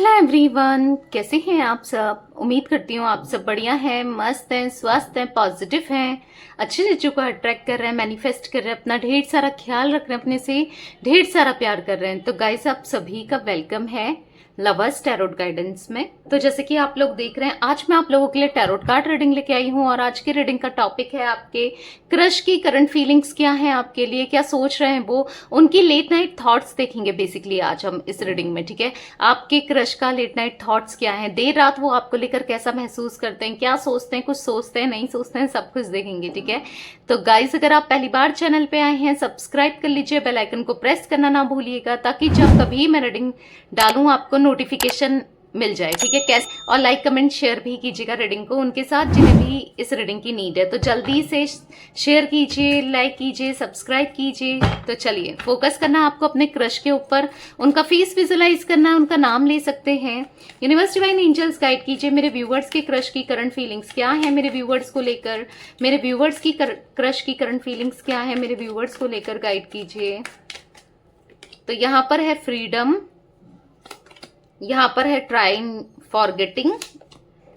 Hello everyone, कैसे हैं आप सब। उम्मीद करती हूँ आप सब बढ़िया हैं, मस्त हैं, स्वस्थ हैं, पॉजिटिव हैं, अच्छी चीज़ों को अट्रैक्ट कर रहे हैं, मैनिफेस्ट कर रहे हैं, अपना ढेर सारा ख्याल रख रहे हैं, अपने से ढेर सारा प्यार कर रहे हैं। तो गाइस, आप सभी का वेलकम है लवर्स टैरोट गाइडेंस में। तो जैसे कि आप लोग देख रहे हैं, आज मैं आप लोगों के लिए टैरोट कार्ड रीडिंग लेके आई हूँ और आज की रीडिंग का टॉपिक है आपके क्रश की करंट फीलिंग्स क्या है, आपके लिए क्या सोच रहे हैं वो, उनकी लेट नाइट थॉट्स देखेंगे बेसिकली आज हम इस रीडिंग में। ठीक है, आपके क्रश का लेट नाइट थॉट्स क्या है, देर रात वो आपको लेकर कैसा महसूस करते हैं, क्या सोचते हैं, कुछ सोचते हैं, नहीं सोचते हैं, सब कुछ देखेंगे। ठीक है, तो गाइस, अगर आप पहली बार चैनल पे आए हैं, सब्सक्राइब कर लीजिए, बेल आइकन को प्रेस करना ना भूलिएगा, ताकि जब कभी मैं रीडिंग डालूं आपको नोटिफिकेशन मिल जाए। ठीक है, कैसे, और लाइक कमेंट शेयर भी कीजिएगा रीडिंग को उनके साथ जिन्हें भी इस रीडिंग की नीड है। तो जल्दी से शेयर कीजिए, लाइक कीजिए, सब्सक्राइब कीजिए। तो चलिए, फोकस करना आपको अपने क्रश के ऊपर, उनका फेस विजुलाइज करना है, उनका नाम ले सकते हैं। यूनिवर्स डिवाइन एंजल्स गाइड कीजिए मेरे व्यूवर्स के क्रश की करंट फीलिंग्स क्या है, मेरे व्यूवर्स को लेकर, मेरे व्यूवर्स की क्रश की करंट फीलिंग्स क्या है, मेरे व्यूवर्स को लेकर गाइड कीजिए। तो यहाँ पर है फ्रीडम, यहाँ पर है ट्राइंग फॉरगेटिंग,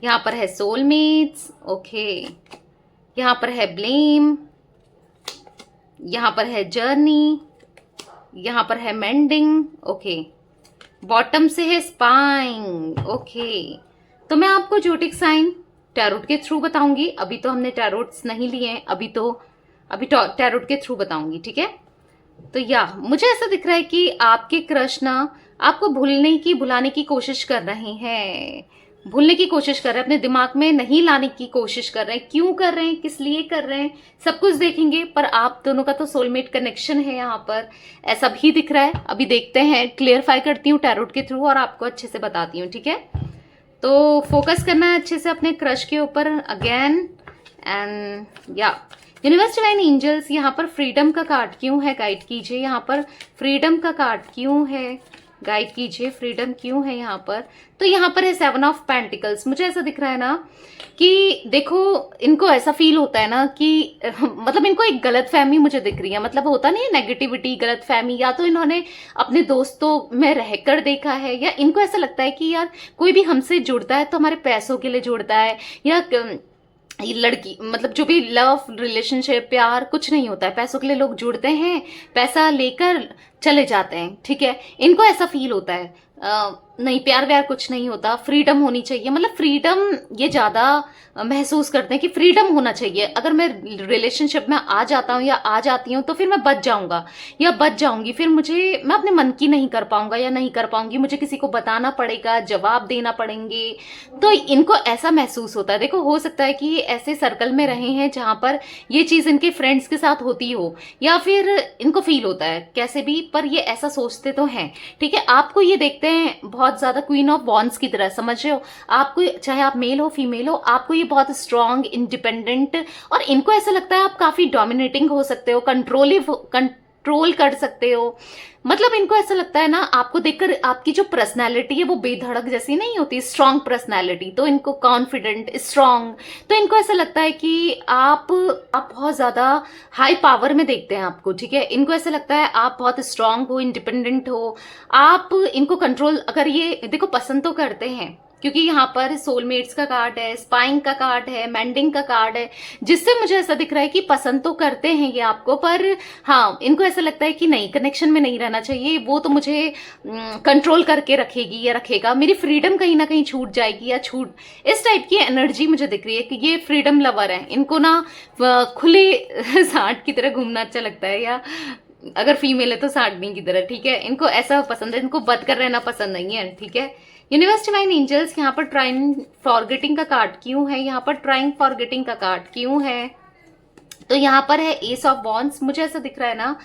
यहाँ पर है सोलमेट्स, ओके, यहाँ पर है ब्लेम, यहाँ पर है जर्नी, यहाँ पर है मेंडिंग, ओके, बॉटम से है स्पाइंग, ओके। तो मैं आपको ज्योतिक साइन टैरोट के थ्रू बताऊंगी। अभी तो हमने टैरोट्स नहीं लिए हैं, अभी टैरोट के थ्रू बताऊंगी। ठीक है, तो मुझे ऐसा दिख रहा है कि आपके क्रश ना आपको भुलाने की कोशिश कर रहे हैं, भूलने की कोशिश कर रहे हैं, अपने दिमाग में नहीं लाने की कोशिश कर रहे हैं। क्यों कर रहे हैं, किस लिए कर रहे हैं, सब कुछ देखेंगे। पर आप दोनों का तो सोलमेट कनेक्शन है यहाँ पर, ऐसा भी दिख रहा है। अभी देखते हैं, क्लियरफाई करती हूँ टैरोट के थ्रू और आपको अच्छे से बताती हूँ। ठीक है, तो फोकस करना है अच्छे से अपने क्रश के ऊपर again. And universe divine angels, यहाँ पर फ्रीडम का कार्ड क्यों है, गाइड कीजिए। यहाँ पर फ्रीडम का कार्ड क्यों है, गाइड कीजिए। फ्रीडम क्यों है यहाँ पर। तो यहाँ पर है 7 ऑफ पेंटिकल्स। मुझे ऐसा दिख रहा है ना कि देखो, इनको ऐसा फील होता है ना कि मतलब इनको एक गलत फहमी मुझे दिख रही है। मतलब होता नहीं है नेगेटिविटी, गलत फहमी, या तो इन्होंने अपने दोस्तों में रहकर देखा है, या इनको ऐसा लगता है कि यार कोई भी हमसे जुड़ता है तो हमारे पैसों के लिए जुड़ता है, या ये लड़की, मतलब जो भी लव रिलेशनशिप प्यार कुछ नहीं होता है, पैसों के लिए लोग जुड़ते हैं, पैसा लेकर चले जाते हैं। ठीक है, इनको ऐसा फील होता है नहीं, प्यार व्यार कुछ नहीं होता, फ्रीडम होनी चाहिए। मतलब फ्रीडम ये ज्यादा महसूस करते हैं कि फ्रीडम होना चाहिए। अगर मैं रिलेशनशिप में आ जाता हूँ या आ जाती हूँ तो फिर मैं बच जाऊंगा या बच जाऊंगी, फिर मैं अपने मन की नहीं कर पाऊंगा या नहीं कर पाऊंगी, मुझे किसी को बताना पड़ेगा, जवाब देना पड़ेंगे। तो इनको ऐसा महसूस होता है। देखो, हो सकता है कि ये ऐसे सर्कल में रहे हैं जहां पर ये चीज इनके फ्रेंड्स के साथ होती हो, या फिर इनको फील होता है कैसे भी, पर ये ऐसा सोचते तो हैं। ठीक है, आपको ये देखते हैं बहुत ज्यादा क्वीन ऑफ वॉन्ड्स की तरह, समझ रहे हो। आपको, चाहे आप मेल हो फीमेल हो, आपको ये बहुत स्ट्रांग, इंडिपेंडेंट, और इनको ऐसा लगता है आप काफी डोमिनेटिंग हो सकते हो, कंट्रोल कर सकते हो। मतलब इनको ऐसा लगता है ना, आपको देखकर आपकी जो पर्सनालिटी है वो बेधड़क जैसी नहीं होती, स्ट्रांग पर्सनालिटी। तो इनको कॉन्फिडेंट, स्ट्रांग, तो इनको ऐसा लगता है कि आप बहुत ज्यादा हाई पावर में देखते हैं आपको। ठीक है, इनको ऐसा लगता है आप बहुत स्ट्रांग हो, इंडिपेंडेंट हो, आप इनको कंट्रोल, अगर ये देखो पसंद तो करते हैं, क्योंकि यहाँ पर सोलमेट्स का कार्ड है, स्पाइंग का कार्ड है, मेंडिंग का कार्ड है, जिससे मुझे ऐसा दिख रहा है कि पसंद तो करते हैं ये आपको, पर हाँ, इनको ऐसा लगता है कि नहीं, कनेक्शन में नहीं रहना चाहिए, वो तो मुझे कंट्रोल करके रखेगी या रखेगा, मेरी फ्रीडम कहीं ना कहीं छूट जाएगी या छूट, इस टाइप की एनर्जी मुझे दिख रही है कि ये फ्रीडम लवर है। इनको ना खुले सांड की तरह घूमना अच्छा लगता है, या अगर फीमेल है तो सांडनी की तरह। ठीक है, इनको ऐसा पसंद है, इनको बंद कर रहना पसंद नहीं है। ठीक है, यूनिवर्स डिवाइन एंजल्स, यहाँ पर ट्राइंग फॉरगेटिंग का कार्ड क्यों है, यहाँ पर ट्राइंग फॉरगेटिंग का कार्ड क्यों है। तो यहाँ पर है एस ऑफ वॉन्ड्स। मुझे ऐसा दिख रहा है ना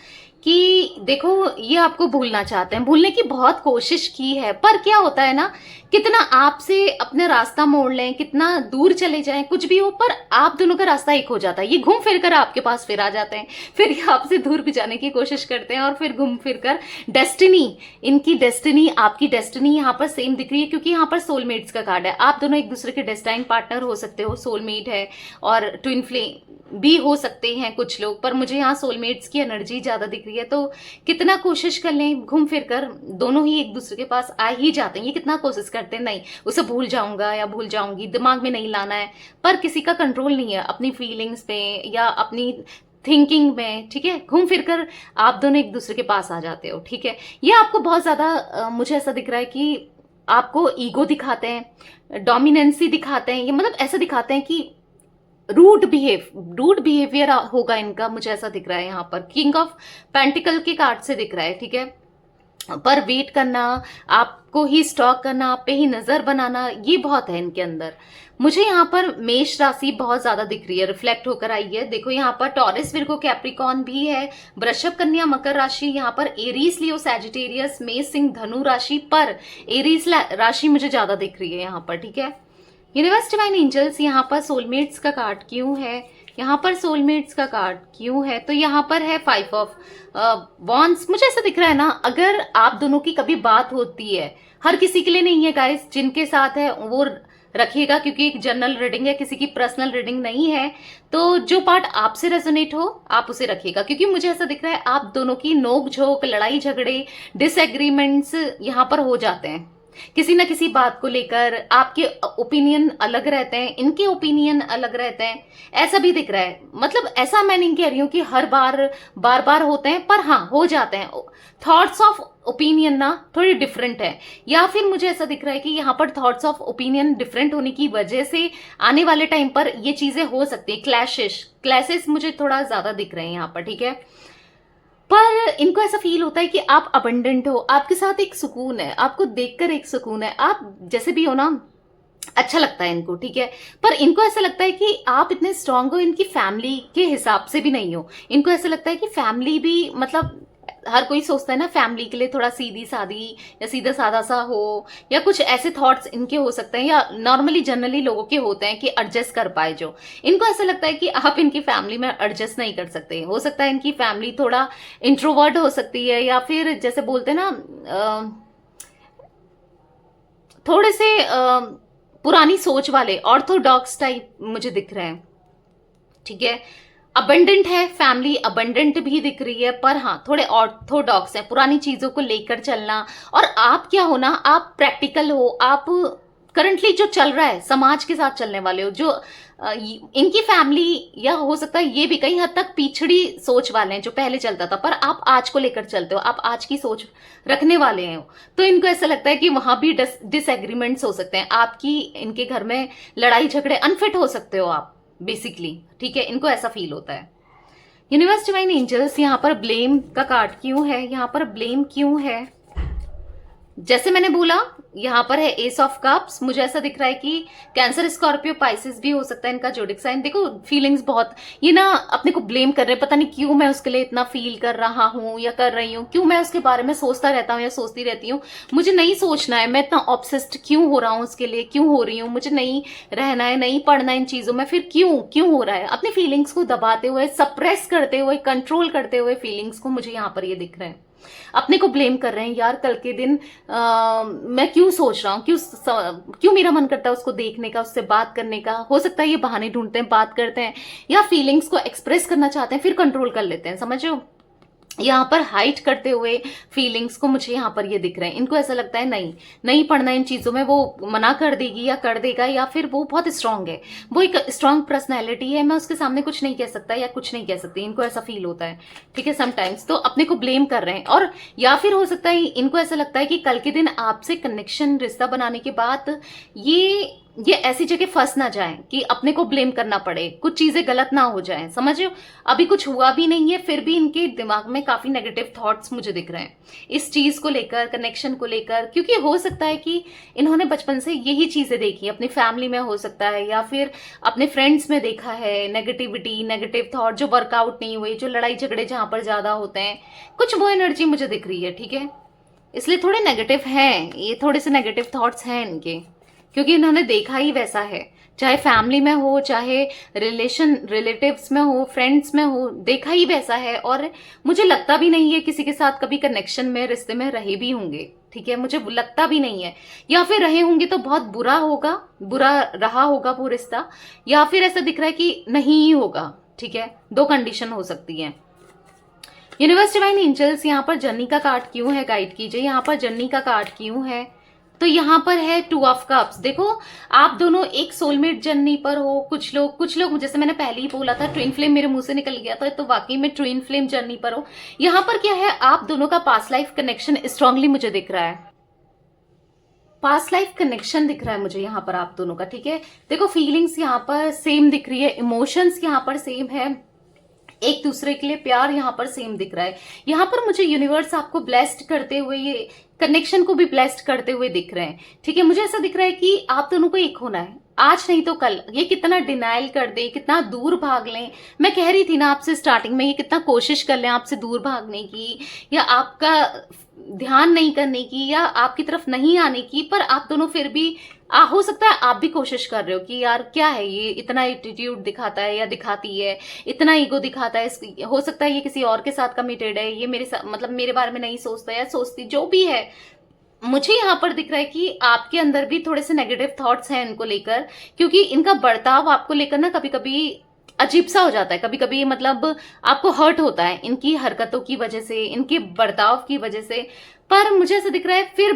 कि देखो, ये आपको भूलना चाहते हैं, भूलने की बहुत कोशिश की है, पर क्या होता है ना, कितना आपसे अपना रास्ता मोड़ लें, कितना दूर चले जाएं, कुछ भी हो, पर आप दोनों का रास्ता एक हो जाता है। ये घूम फिर कर आपके पास फिर आ जाते हैं, फिर ये आपसे दूर भी जाने की कोशिश करते हैं, और फिर घूम फिर कर डेस्टिनी, इनकी डेस्टिनी, आपकी डेस्टिनी यहाँ पर सेम दिख रही है, क्योंकि यहाँ पर सोलमेट्स का कार्ड है। आप दोनों एक दूसरे के डेस्टाइन पार्टनर हो सकते हो, सोलमेट है, और ट्विन फ्लेम भी हो सकते हैं कुछ लोग, पर मुझे यहाँ सोलमेट्स की एनर्जी ज्यादा दिख रही है, तो कितना कोशिश कर लें, घूम फिर कर दोनों ही एक दूसरे के पास आ ही जाते हैं। ये कितना कोशिश करते हैं, नहीं उसे भूल जाऊंगा या भूल जाऊंगी, दिमाग में नहीं लाना है, पर किसी का कंट्रोल नहीं है अपनी फीलिंग्स पे या अपनी थिंकिंग में, ठीक है। घूम फिर कर आप दोनों एक दूसरे के पास आ जाते हो, ठीक है। ये आपको बहुत ज्यादा मुझे ऐसा दिख रहा है कि आपको ईगो दिखाते हैं, डोमिनेंसी दिखाते हैं, ये मतलब ऐसा दिखाते हैं कि रूड बिहेवियर होगा इनका, मुझे ऐसा दिख रहा है यहाँ पर। किंग ऑफ पेंटिकल के कार्ड से दिख रहा है, ठीक है। पर वेट करना, आपको ही स्टॉक करना, आप पे ही नजर बनाना, ये बहुत है इनके अंदर। मुझे यहाँ पर मेष राशि बहुत ज्यादा दिख रही है, रिफ्लेक्ट होकर आई है। देखो यहाँ पर टॉरस, विर्गो, कैप्रिकॉन भी है, वृषभ, कन्या, मकर राशि, यहाँ पर एरीज, लियो, सैजिटेरियस, मेष, सिंह, धनु राशि, पर एरीज राशि मुझे ज्यादा दिख रही है यहाँ पर, ठीक है। यूनिवर्स, डिवाइन एंजल्स, यहाँ पर सोलमेट्स का कार्ड क्यों है, यहाँ पर सोलमेट्स का कार्ड क्यों है, तो यहाँ पर है 5 ऑफ वॉन्ड्स। मुझे ऐसा दिख रहा है ना, अगर आप दोनों की कभी बात होती है, हर किसी के लिए नहीं है गाइस, जिनके साथ है वो रखिएगा, क्योंकि एक जनरल रीडिंग है, किसी की पर्सनल रीडिंग नहीं है। तो जो पार्ट आपसे रेजोनेट हो आप उसे रखिएगा, क्योंकि मुझे ऐसा दिख रहा है आप दोनों की नोक झोंक, लड़ाई झगड़े, डिसएग्रीमेंट्स यहाँ पर हो जाते हैं किसी ना किसी बात को लेकर। आपके ओपिनियन अलग रहते हैं, इनके ओपिनियन अलग रहते हैं, ऐसा भी दिख रहा है। मतलब ऐसा मैं नहीं कह रही हूं कि हर बार बार होते हैं, पर हाँ हो जाते हैं। थॉट्स ऑफ ओपिनियन ना थोड़ी डिफरेंट है, या फिर मुझे ऐसा दिख रहा है कि यहाँ पर थॉट्स ऑफ ओपिनियन डिफरेंट होने की वजह से आने वाले टाइम पर ये चीजें हो सकती है। क्लैशेस मुझे थोड़ा ज्यादा दिख रहे हैं यहाँ पर, ठीक है। पर इनको ऐसा फील होता है कि आप अबंडेंट हो, आपके साथ एक सुकून है, आपको देखकर एक सुकून है, आप जैसे भी हो ना अच्छा लगता है इनको, ठीक है। पर इनको ऐसा लगता है कि आप इतने स्ट्रांग हो, इनकी फैमिली के हिसाब से भी नहीं हो। इनको ऐसा लगता है कि फैमिली भी, मतलब हर कोई सोचता है ना फैमिली के लिए थोड़ा सीधी सादी या सीधा साधा सा हो, या कुछ ऐसे थॉट्स इनके हो सकते हैं, या नॉर्मली जनरली लोगों के होते हैं कि एडजस्ट कर पाए। जो इनको ऐसा लगता है कि आप इनकी फैमिली में एडजस्ट नहीं कर सकते। हो सकता है इनकी फैमिली थोड़ा इंट्रोवर्ट हो सकती है, या फिर जैसे बोलते हैं ना थोड़े से पुरानी सोच वाले, ऑर्थोडॉक्स टाइप मुझे दिख रहे हैं, ठीक है। अबंडेंट है फैमिली, अबंडेंट भी दिख रही है, पर हाँ थोड़े ऑर्थोडॉक्स है, पुरानी चीजों को लेकर चलना। और आप क्या हो ना, आप प्रैक्टिकल हो, आप करंटली जो चल रहा है समाज के साथ चलने वाले हो। जो इनकी फैमिली, या हो सकता है ये भी कई हद तक पिछड़ी सोच वाले हैं, जो पहले चलता था, पर आप आज को लेकर चलते हो, आप आज की सोच रखने वाले हैं। तो इनको ऐसा लगता है कि वहां भी डिसएग्रीमेंट्स हो सकते हैं, आपकी इनके घर में लड़ाई झगड़े, अनफिट हो सकते हो आप बेसिकली, ठीक है। इनको ऐसा फील होता है। यूनिवर्स, डिवाइन एंजल्स, यहाँ पर ब्लेम का कार्ड क्यों है, यहाँ पर ब्लेम क्यों है। जैसे मैंने बोला यहाँ पर है एस ऑफ कप्स। मुझे ऐसा दिख रहा है कि कैंसर, स्कॉर्पियो, पाइसेस भी हो सकता है इनका जोडिक साइन। देखो फीलिंग्स बहुत, ये ना अपने को ब्लेम कर रहे हैं, पता नहीं क्यों मैं उसके लिए इतना फील कर रहा हूँ या कर रही हूँ, क्यों मैं उसके बारे में सोचता रहता हूँ या सोचती रहती हूँ। मुझे नहीं सोचना है, मैं इतना ऑब्सेस्ड क्यों हो रहा हूँ उसके लिए, क्यों हो रही हूँ, मुझे नहीं रहना है, नहीं पढ़ना इन चीजों में, फिर क्यों हो रहा है। अपनी फीलिंग्स को दबाते हुए, सप्रेस करते हुए, कंट्रोल करते हुए फीलिंग्स को मुझे यहाँ पर ये दिख रहे हैं। अपने को ब्लेम कर रहे हैं, यार कल के दिन मैं क्यों सोच रहा हूँ, क्यों मेरा मन करता है उसको देखने का, उससे बात करने का। हो सकता है ये बहाने ढूंढते हैं, बात करते हैं, या फीलिंग्स को एक्सप्रेस करना चाहते हैं, फिर कंट्रोल कर लेते हैं, समझ रहे हो। यहाँ पर हाइट करते हुए फीलिंग्स को मुझे यहाँ पर ये दिख रहे हैं। इनको ऐसा लगता है नहीं पढ़ना इन चीजों में, वो मना कर देगी या कर देगा, या फिर वो बहुत स्ट्रांग है, वो एक स्ट्रांग पर्सनैलिटी है, मैं उसके सामने कुछ नहीं कह सकता या कुछ नहीं कह सकती। इनको ऐसा फील होता है, ठीक है, समटाइम्स। तो अपने को ब्लेम कर रहे हैं, और या फिर हो सकता है इनको ऐसा लगता है कि कल के दिन आपसे कनेक्शन, रिश्ता बनाने के बाद ये ऐसी जगह फंस ना जाए कि अपने को ब्लेम करना पड़े, कुछ चीजें गलत ना हो जाएं, समझ रहे हो। अभी कुछ हुआ भी नहीं है, फिर भी इनके दिमाग में काफी नेगेटिव थॉट्स मुझे दिख रहे हैं इस चीज को लेकर, कनेक्शन को लेकर। क्योंकि हो सकता है कि इन्होंने बचपन से यही चीजें देखी, अपनी फैमिली में हो सकता है, या फिर अपने फ्रेंड्स में देखा है नेगेटिविटी, नेगेटिव थॉट जो वर्कआउट नहीं हुए, जो लड़ाई झगड़े जहां पर ज्यादा होते हैं, कुछ वो एनर्जी मुझे दिख रही है, ठीक है। इसलिए थोड़े नेगेटिव हैं ये, थोड़े से नेगेटिव थॉट्स हैं इनके, क्योंकि इन्होंने देखा ही वैसा है, चाहे फैमिली में हो, चाहे रिलेटिव्स में हो, फ्रेंड्स में हो, देखा ही वैसा है। और मुझे लगता भी नहीं है किसी के साथ कभी कनेक्शन में, रिश्ते में रहे भी होंगे, ठीक है, मुझे लगता भी नहीं है। या फिर रहे होंगे तो बहुत बुरा रहा होगा वो रिश्ता, या फिर ऐसा दिख रहा है कि नहीं ही होगा, ठीक है। दो कंडीशन हो सकती है। यूनिवर्स डिवाइन एंजल्स यहाँ पर जर्नी का कार्ड क्यों है, गाइड कीजिए। यहाँ पर जर्नी का कार्ड क्यों है, तो यहाँ पर है 2 ऑफ कप्स। देखो आप दोनों एक सोलमेट जर्नी पर हो। कुछ लोग जैसे मैंने पहले ही बोला था, ट्विन फ्लेम मेरे मुंह से निकल गया था, तो वाकई में ट्विन फ्लेम जर्नी पर हो। यहाँ पर क्या है, आप दोनों का पास्ट लाइफ कनेक्शन स्ट्रांगली मुझे दिख रहा है। पास्ट लाइफ कनेक्शन दिख रहा है मुझे यहाँ पर आप दोनों का, ठीक है। देखो फीलिंग्स यहाँ पर सेम दिख रही है, इमोशंस यहाँ पर सेम है, एक दूसरे के लिए प्यार यहाँ पर सेम दिख रहा है। यहाँ पर मुझे यूनिवर्स आपको ब्लेस्ड करते हुए, ये कनेक्शन को भी ब्लेस्ड करते हुए दिख रहे हैं, ठीक है। मुझे ऐसा दिख रहा है कि आप दोनों को एक होना है, आज नहीं तो कल। ये कितना डिनाइल कर दे, कितना दूर भाग लें, मैं कह रही थी ना आपसे स्टार्टिंग में, ये कितना कोशिश कर लें आपसे दूर भागने की, या आपका ध्यान नहीं करने की, या आपकी तरफ नहीं आने की, पर आप दोनों फिर भी हो सकता है आप भी कोशिश कर रहे हो कि यार क्या है ये, इतना एटीट्यूड दिखाता है या दिखाती है, इतना ईगो दिखाता है, हो सकता है ये किसी और के साथ कमिटेड है, ये मेरे साथ मतलब मेरे बारे में नहीं सोचता या सोचती, जो भी है। मुझे यहाँ पर दिख रहा है कि आपके अंदर भी थोड़े से नेगेटिव थॉट्स हैं इनको लेकर, क्योंकि इनका बर्ताव आपको लेकर ना कभी कभी अजीब सा हो जाता है, कभी कभी मतलब आपको हर्ट होता है इनकी हरकतों की वजह से, इनके बर्ताव की वजह से। पर मुझे ऐसा दिख रहा है फिर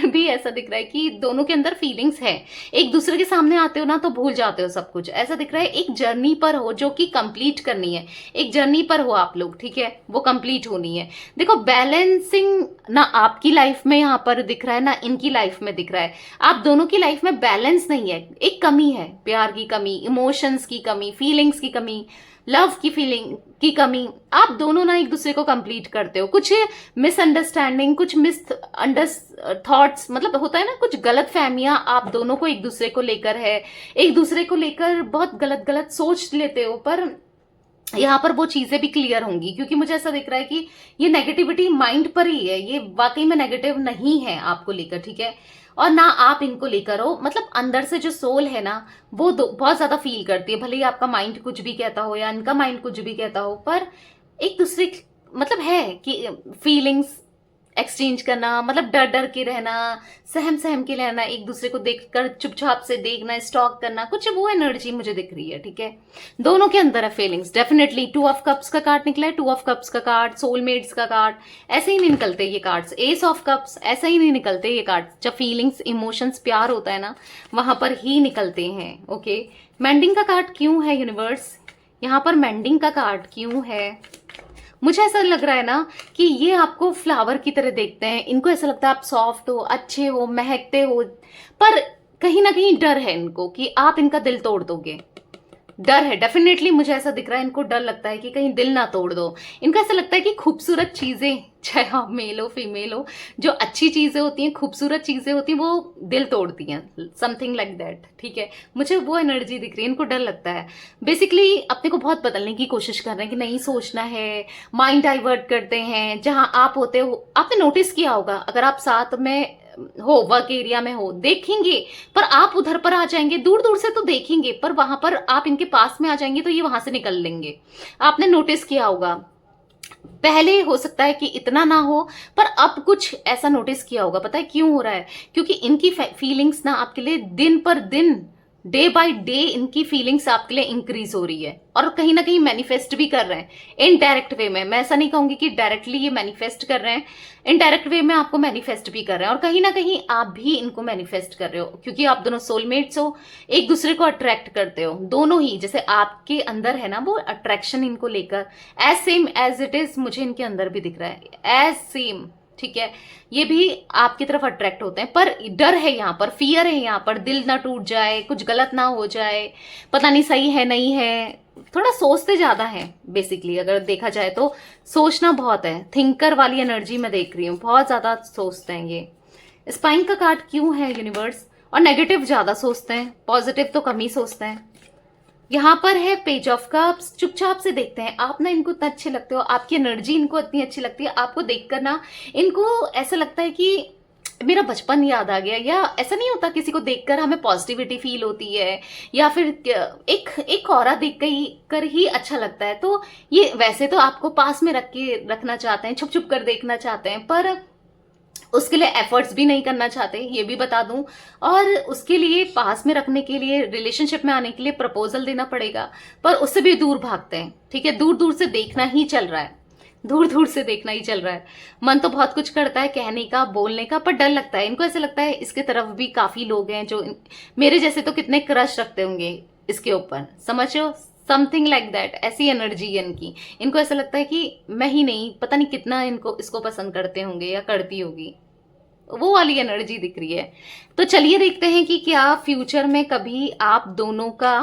भी ऐसा दिख रहा है कि दोनों के अंदर फीलिंग्स है। एक दूसरे के सामने आते हो ना तो भूल जाते हो सब कुछ, ऐसा दिख रहा है। एक जर्नी पर हो जो कि कंप्लीट करनी है, एक जर्नी पर हो आप लोग, ठीक है, वो कंप्लीट होनी है। देखो बैलेंसिंग ना आपकी लाइफ में यहाँ पर दिख रहा है ना इनकी लाइफ में दिख रहा है। आप दोनों की लाइफ में बैलेंस नहीं है, एक कमी है, प्यार की कमी, इमोशंस की कमी, फीलिंग्स की कमी, लव की फीलिंग की कमी। आप दोनों ना एक दूसरे को कंप्लीट करते हो। कुछ मिसअंडरस्टैंडिंग, कुछ मिस थॉट्स, मतलब होता है ना कुछ गलत फहमियां आप दोनों को एक दूसरे को लेकर है, एक दूसरे को लेकर बहुत गलत गलत सोच लेते हो। पर यहाँ पर वो चीजें भी क्लियर होंगी, क्योंकि मुझे ऐसा दिख रहा है कि ये नेगेटिविटी माइंड पर ही है, ये वाकई में नेगेटिव नहीं है आपको लेकर, ठीक है। और ना आप इनको लेकर हो, मतलब अंदर से जो सोल है ना वो बहुत ज्यादा फील करती है, भले ही आपका माइंड कुछ भी कहता हो या इनका माइंड कुछ भी कहता हो, पर एक दूसरे मतलब है कि फीलिंग्स एक्सचेंज करना, मतलब डर डर के रहना, सहम के रहना, एक दूसरे को देखकर चुपचाप से देखना, स्टॉक करना, कुछ वो एनर्जी मुझे दिख रही है, ठीक है। दोनों के अंदर है फीलिंग्स डेफिनेटली। 2 ऑफ कप्स का कार्ड निकला है, 2 ऑफ कप्स का कार्ड, सोलमेट्स का कार्ड, ऐसे ही नहीं निकलते ये कार्ड्स। एस ऑफ कप्स, ऐसे ही नहीं निकलते ये कार्ड। जब फीलिंग्स, इमोशंस, प्यार होता है ना वहां पर ही निकलते हैं, ओके। मेंडिंग का कार्ड क्यों है यूनिवर्स, यहाँ पर मेंडिंग का कार्ड क्यों है। मुझे ऐसा लग रहा है ना कि ये आपको फ्लावर की तरह देखते हैं, इनको ऐसा लगता है आप सॉफ्ट हो, अच्छे हो, महकते हो, पर कहीं ना कहीं डर है इनको कि आप इनका दिल तोड़ दोगे। डर है डेफिनेटली, मुझे ऐसा दिख रहा है, इनको डर लगता है कि कहीं दिल ना तोड़ दो। इनको ऐसा लगता है कि खूबसूरत चीजें, चाहे आप मेल हो फीमेल हो, जो अच्छी चीजें होती हैं, खूबसूरत चीजें होती हैं, वो दिल तोड़ती हैं, समथिंग लाइक दैट, ठीक है। मुझे वो एनर्जी दिख रही है, इनको डर लगता है। बेसिकली अपने को बहुत बदलने की कोशिश कर रहे हैं कि नहीं सोचना है, माइंड डाइवर्ट करते हैं। जहां आप होते हो, आपने नोटिस किया होगा, अगर आप साथ में हो, वर्क एरिया में हो, देखेंगे, पर आप उधर पर आ जाएंगे, दूर दूर से तो देखेंगे, पर वहां पर आप इनके पास में आ जाएंगे तो ये वहां से निकल लेंगे। आपने नोटिस किया होगा, पहले हो सकता है कि इतना ना हो, पर अब कुछ ऐसा नोटिस किया होगा। पता है क्यों हो रहा है, क्योंकि इनकी फीलिंग्स ना आपके लिए दिन पर दिन, डे बाय डे इनकी फीलिंग्स आपके लिए इंक्रीज हो रही है, और कहीं ना कहीं मैनिफेस्ट भी कर रहे हैं इनडायरेक्ट वे में। मैं ऐसा नहीं कहूंगी कि डायरेक्टली ये मैनिफेस्ट कर रहे हैं, इनडायरेक्ट वे में आपको मैनिफेस्ट भी कर रहे हैं, और कहीं ना कहीं आप भी इनको मैनिफेस्ट कर रहे हो, क्योंकि आप दोनों सोलमेट्स हो, एक दूसरे को अट्रैक्ट करते हो दोनों ही। जैसे आपके अंदर है ना वो अट्रैक्शन इनको लेकर, as same as it is मुझे इनके अंदर भी दिख रहा है, एज सेम, ठीक है। ये भी आपकी तरफ अट्रैक्ट होते हैं, पर डर है यहाँ पर, फियर है यहाँ पर, दिल ना टूट जाए, कुछ गलत ना हो जाए, पता नहीं सही है नहीं है, थोड़ा सोचते ज्यादा है। बेसिकली अगर देखा जाए तो सोचना बहुत है, थिंकर वाली एनर्जी में देख रही हूँ, बहुत ज्यादा सोचते हैं ये। स्पाइन का कार्ड क्यों है यूनिवर्स, और नेगेटिव ज्यादा सोचते हैं, पॉजिटिव तो कम ही सोचते हैं। यहाँ पर है पेज ऑफ कप्स, चुपचाप से देखते हैं। आप ना इनको इतना अच्छे लगते हो, आपकी एनर्जी इनको इतनी अच्छी लगती है, आपको देखकर ना इनको ऐसा लगता है कि मेरा बचपन याद आ गया, या ऐसा नहीं होता किसी को देखकर हमें पॉजिटिविटी फील होती है, या फिर एक ऑरा देख कर ही अच्छा लगता है। तो ये वैसे तो आपको पास में रखना चाहते हैं, छुप छुप कर देखना चाहते हैं, पर उसके लिए एफर्ट्स भी नहीं करना चाहते, ये भी बता दूं। और उसके लिए पास में रखने के लिए, रिलेशनशिप में आने के लिए प्रपोजल देना पड़ेगा, पर उससे भी दूर भागते हैं, ठीक है। दूर दूर से देखना ही चल रहा है, दूर दूर से देखना ही चल रहा है। मन तो बहुत कुछ करता है कहने का, बोलने का, पर डर लगता है। इनको ऐसा लगता है इसके तरफ भी काफी लोग हैं जो मेरे जैसे तो कितने क्रश रखते होंगे इसके ऊपर, समझो, समथिंग लाइक दैट। ऐसी एनर्जी है इनकी। इनको ऐसा लगता है कि मैं ही नहीं, पता नहीं कितना इनको इसको पसंद करते होंगे या करती होगी, वो वाली एनर्जी दिख रही है। तो चलिए देखते हैं कि क्या फ्यूचर में कभी आप दोनों का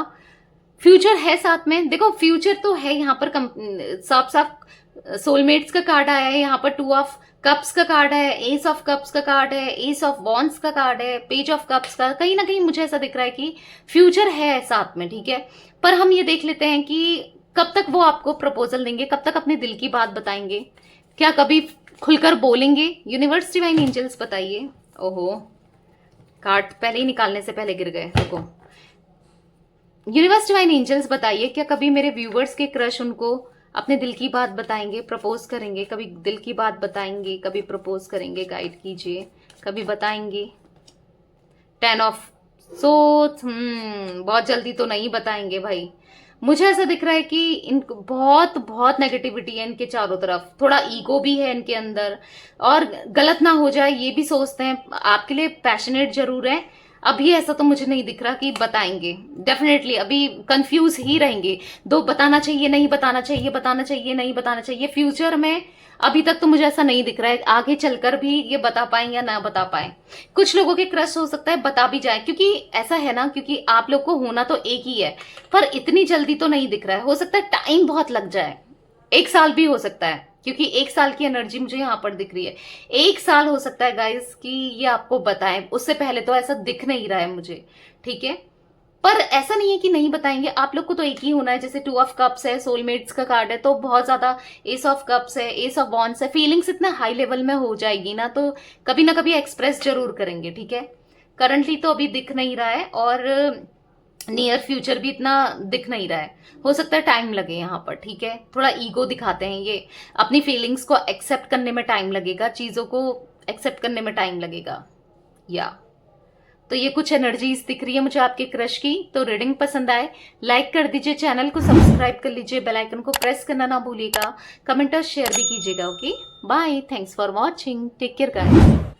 फ्यूचर है साथ में। देखो फ्यूचर तो है यहाँ पर, साफ साफ सोलमेट्स का कार्ड आया है यहाँ पर, 2 ऑफ कप्स का कार्ड है, एस ऑफ कप्स का कार्ड है, एस ऑफ वॉन्ड्स का कार्ड है, पेज ऑफ कप्स का। कहीं ना कहीं मुझे ऐसा दिख रहा है कि फ्यूचर है साथ में, ठीक है। पर हम ये देख लेते हैं कि कब तक वो आपको प्रपोजल देंगे, कब तक अपने दिल की बात बताएंगे, क्या कभी खुलकर बोलेंगे। यूनिवर्स डिवाइन एंजल्स बताइए। ओहो, कार्ड पहले ही निकालने से पहले गिर गए, रुको। यूनिवर्स डिवाइन एंजल्स बताइए, क्या कभी मेरे व्यूवर्स के क्रश उनको अपने दिल की बात बताएंगे, प्रपोज करेंगे, कभी दिल की बात बताएंगे, कभी प्रपोज करेंगे, गाइड कीजिए, कभी बताएंगे। 10 ऑफ सोर्ड्स, बहुत जल्दी तो नहीं बताएंगे भाई। मुझे ऐसा दिख रहा है कि इनको बहुत बहुत नेगेटिविटी है इनके चारों तरफ, थोड़ा ईगो भी है इनके अंदर, और गलत ना हो जाए ये भी सोचते हैं। आपके लिए पैशनेट जरूर है, अभी ऐसा तो मुझे नहीं दिख रहा कि बताएंगे। डेफिनेटली अभी कंफ्यूज ही रहेंगे, दो बताना चाहिए, नहीं बताना चाहिए, बताना चाहिए, नहीं बताना चाहिए। फ्यूचर में अभी तक तो मुझे ऐसा नहीं दिख रहा है, आगे चलकर भी ये बता पाए या ना बता पाए। कुछ लोगों के क्रश हो सकता है बता भी जाए, क्योंकि ऐसा है ना, क्योंकि आप लोग को होना तो एक ही है, पर इतनी जल्दी तो नहीं दिख रहा है। हो सकता है टाइम बहुत लग जाए, 1 साल भी हो सकता है, क्योंकि 1 साल की एनर्जी मुझे यहाँ पर दिख रही है। 1 साल हो सकता है गाइस कि ये आपको बताएं, उससे पहले तो ऐसा दिख नहीं रहा है मुझे, ठीक है। पर ऐसा नहीं है कि नहीं बताएंगे, आप लोग को तो एक ही होना है। जैसे 2 ऑफ कप्स है, सोलमेट्स का कार्ड है, तो बहुत ज्यादा एस ऑफ कप्स है, एस ऑफ वॉन्ड्स है, फीलिंग्स इतना हाई लेवल में हो जाएगी ना, तो कभी ना कभी एक्सप्रेस जरूर करेंगे, ठीक है। करंटली तो अभी दिख नहीं रहा है, और नियर फ्यूचर भी इतना दिख नहीं रहा है। हो सकता है टाइम लगे यहाँ पर, ठीक है। थोड़ा ईगो दिखाते हैं ये, अपनी फीलिंग्स को एक्सेप्ट करने में टाइम लगेगा, चीजों को एक्सेप्ट करने में टाइम लगेगा, या तो ये कुछ एनर्जीज दिख रही है मुझे आपके क्रश की। तो रीडिंग पसंद आए लाइक कर दीजिए, चैनल को सब्सक्राइब कर लीजिए, बेल आइकन को प्रेस करना ना भूलिएगा, कमेंट और शेयर भी कीजिएगा। Okay bye, thanks for watching, take care guys.